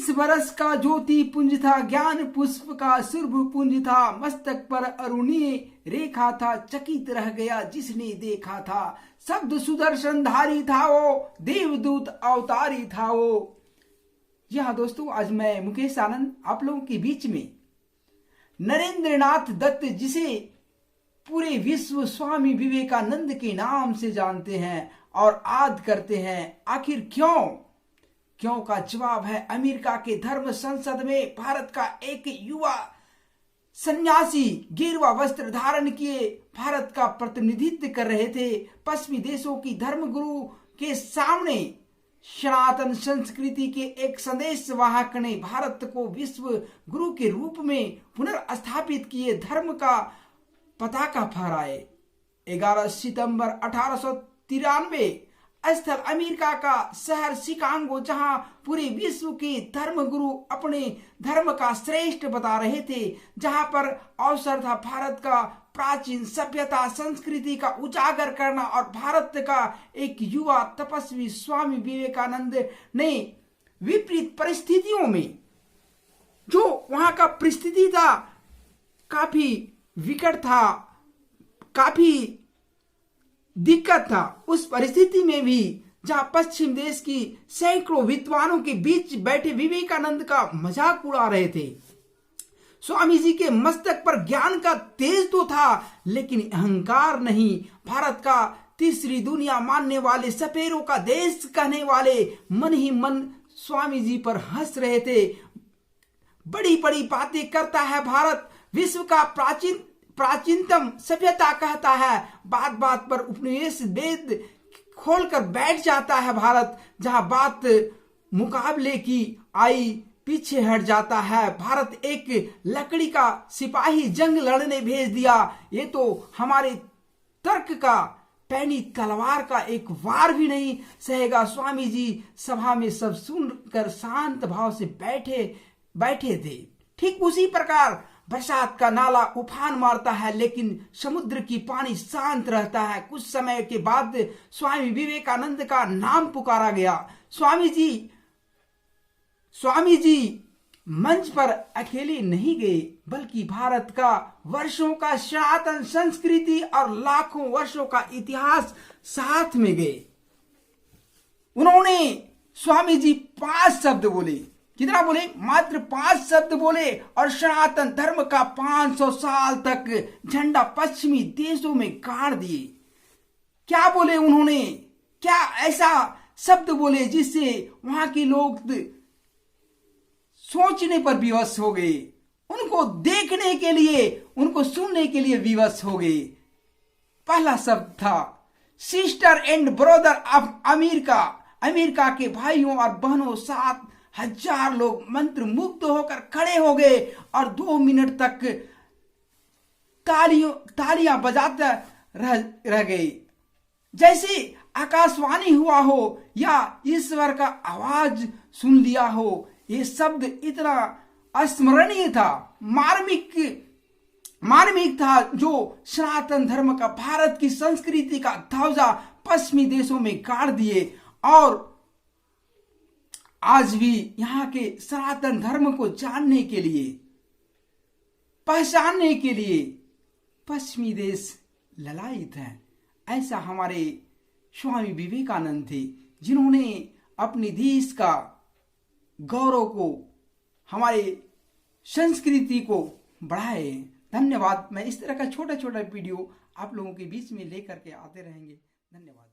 20 बरस का ज्योति पुंज था, ज्ञान पुष्प का सुरभ पुंज था, मस्तक पर अरुणीय रेखा था, चकित रह गया जिसने देखा था, शब्द सुदर्शन धारी था वो, देवदूत अवतारी था वो। यह दोस्तों, आज मैं मुकेश आनंद आप लोगों के बीच में नरेंद्रनाथ दत्त, जिसे पूरे विश्व स्वामी विवेकानंद के नाम से जानते हैं और आदर करते हैं, आखिर क्यों का जवाब है अमेरिका के धर्म संसद में। भारत का एक युवा सन्यासी गेरुआ वस्त्र धारण किए भारत का प्रतिनिधित्व कर रहे थे। पश्चिमी देशों की धर्मगुरु के सामने सनातन संस्कृति के एक संदेश वाहक ने भारत को विश्व गुरु के रूप में पुनर्स्थापित किए, धर्म का पताका फहराए। 11 सितंबर 1893 स्थल अमेरिका का शहर शिकागो, जहां पूरे विश्व के धर्मगुरु अपने धर्म का श्रेष्ठ बता रहे थे, जहां पर अवसर था भारत का प्राचीन सभ्यता संस्कृति का उजागर करना। और भारत का एक युवा तपस्वी स्वामी विवेकानंद ने विपरीत परिस्थितियों में, जो वहां का परिस्थिति था काफी विकट था, काफी दिक्कत था, उस परिस्थिति में भी जहां पश्चिम देश की सैकड़ों विद्वानों के बीच बैठे विवेकानंद का मजाक उड़ा रहे थे। स्वामी जी के मस्तक पर ज्ञान का तेज तो था, लेकिन अहंकार नहीं। भारत का तीसरी दुनिया मानने वाले, सपेरों का देश कहने वाले मन ही मन स्वामी जी पर हंस रहे थे। बड़ी बड़ी बातें करता है भारत, विश्व का प्राचीनतम सभ्यता कहता है, बात बात पर उपनिवेश वेद खोलकर बैठ जाता है भारत। जहां बात मुकाबले की आई पीछे हट जाता है। भारत एक लकड़ी का सिपाही जंग लड़ने भेज दिया, ये तो हमारे तर्क का पैनी तलवार का एक वार भी नहीं सहेगा। स्वामी जी सभा में सब सुनकर शांत भाव से बैठे थे। ठीक उसी प्रकार बरसात का नाला उफान मारता है, लेकिन समुद्र की पानी शांत रहता है। कुछ समय के बाद स्वामी विवेकानंद का नाम पुकारा गया। स्वामी जी मंच पर अकेले नहीं गए, बल्कि भारत का वर्षों का सनातन संस्कृति और लाखों वर्षों का इतिहास साथ में गए। उन्होंने स्वामी जी 5 शब्द बोले। कितना बोले? मात्र 5 शब्द बोले, और सनातन धर्म का 500 साल तक झंडा पश्चिमी देशों में गाड़ दिए। क्या बोले उन्होंने? क्या ऐसा शब्द बोले जिससे वहां के लोग सोचने पर विवश हो गए, उनको देखने के लिए, उनको सुनने के लिए विवश हो गए। पहला शब्द था sister and brother of America. America के भाइयों और बहनों, 7,000 लोग मंत्र मुग्ध होकर खड़े हो गए और 2 मिनट तक तालियां बजाते रह गए, जैसे आकाशवाणी हुआ हो या ईश्वर का आवाज सुन लिया हो। ये शब्द इतना अस्मरणीय था, मार्मिक था, जो सनातन धर्म का, भारत की संस्कृति का ध्वजा पश्चिमी देशों में गाड़ दिए। और आज भी यहाँ के सनातन धर्म को जानने के लिए, पहचानने के लिए पश्चिमी देश ललायित हैं। ऐसा हमारे स्वामी विवेकानंद थे, जिन्होंने अपने देश का गौरव को, हमारे संस्कृति को बढ़ाए। धन्यवाद। मैं इस तरह का छोटा छोटा वीडियो आप लोगों के बीच में लेकर के आते रहेंगे। धन्यवाद।